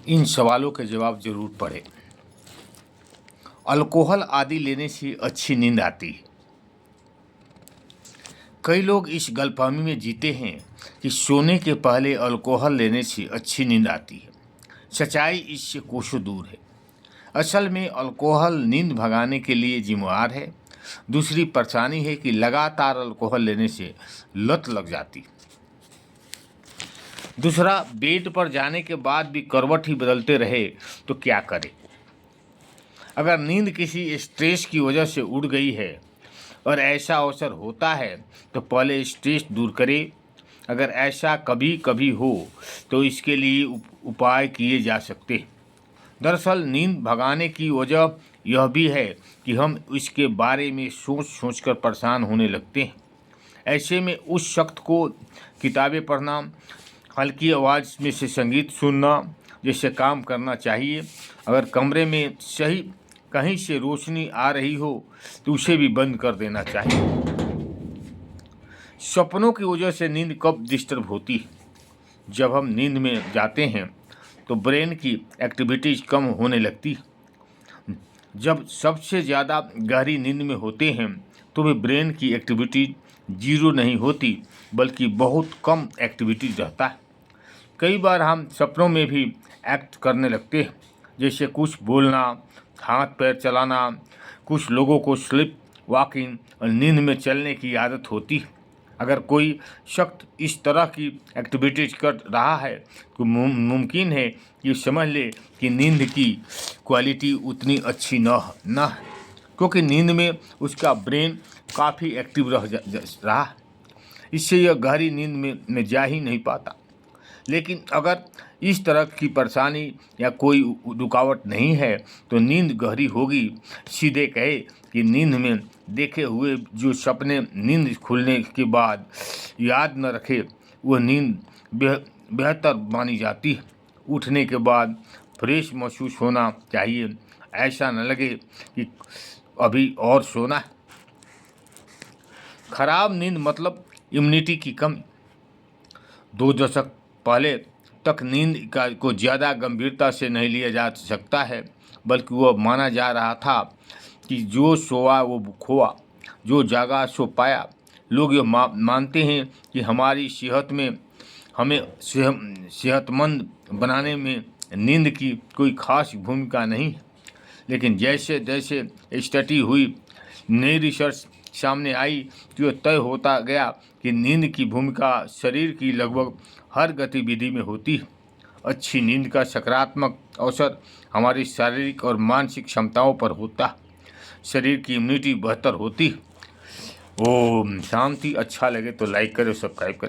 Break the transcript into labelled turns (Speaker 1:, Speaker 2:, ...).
Speaker 1: इन सवालों के जवाब जरूर पढ़ें। अल्कोहल आदि लेने से अच्छी नींद आती है। कई लोग इस गलतफहमी में जीते हैं कि सोने के पहले अल्कोहल लेने से अच्छी नींद आती है। सच्चाई इससे कोसों दूर है। असल में अल्कोहल नींद भगाने के लिए जिम्मेदार है। दूसरी परेशानी है कि लगातार अल्कोहल लेने से लत लग जाती। दूसरा, बेड पर जाने के बाद भी करवट ही बदलते रहे तो क्या करें। अगर नींद किसी स्ट्रेस की वजह से उड़ गई है और ऐसा अवसर होता है तो पहले स्ट्रेस दूर करें। अगर ऐसा कभी कभी हो तो इसके लिए उपाय किए जा सकते हैं। दरअसल नींद भगाने की वजह यह भी है कि हम इसके बारे में सोच सोच कर परेशान होने लगते हैं। ऐसे में उस शख्स को किताबें पढ़ना, हल्की आवाज़ में से संगीत सुनना जैसे काम करना चाहिए। अगर कमरे में सही कहीं से रोशनी आ रही हो तो उसे भी बंद कर देना चाहिए। सपनों की वजह से नींद कब डिस्टर्ब होती है? जब हम नींद में जाते हैं तो ब्रेन की एक्टिविटीज कम होने लगती है। जब सबसे ज़्यादा गहरी नींद में होते हैं तो भी ब्रेन की एक्टिविटी जीरो नहीं होती, बल्कि बहुत कम एक्टिविटी रहता है। कई बार हम सपनों में भी एक्ट करने लगते हैं, जैसे कुछ बोलना, हाथ पैर चलाना। कुछ लोगों को स्लिप वॉकिंग और नींद में चलने की आदत होती है। अगर कोई शख्स इस तरह की एक्टिविटीज कर रहा है तो मुमकिन है कि समझ ले कि नींद की क्वालिटी उतनी अच्छी न है, क्योंकि नींद में उसका ब्रेन काफ़ी एक्टिव रहा है। इससे यह गहरी नींद में जा ही नहीं पाता। लेकिन अगर इस तरह की परेशानी या कोई रुकावट नहीं है तो नींद गहरी होगी। सीधे कहे कि नींद में देखे हुए जो सपने नींद खुलने के बाद याद न रखे, वह नींद बेहतर मानी जाती है। उठने के बाद फ्रेश महसूस होना चाहिए, ऐसा न लगे कि अभी और सोना है। खराब नींद मतलब इम्यूनिटी की कमी। 2 दशक पहले तक नींद को ज़्यादा गंभीरता से नहीं लिया जा सकता है, बल्कि वह माना जा रहा था कि जो सोआ वो खोआ, जो जागा सो पाया। लोग ये मानते हैं कि हमारी सेहत में हमें सेहतमंद बनाने में नींद की कोई खास भूमिका नहीं है। लेकिन जैसे जैसे स्टडी हुई, नई रिसर्च सामने आई तो यह तय होता गया कि नींद की भूमिका शरीर की लगभग हर गतिविधि में होती है। अच्छी नींद का सकारात्मक असर हमारी शारीरिक और मानसिक क्षमताओं पर होता है। शरीर की इम्यूनिटी बेहतर होती है। ओम शांति। अच्छा लगे तो लाइक करें, सब्सक्राइब करें।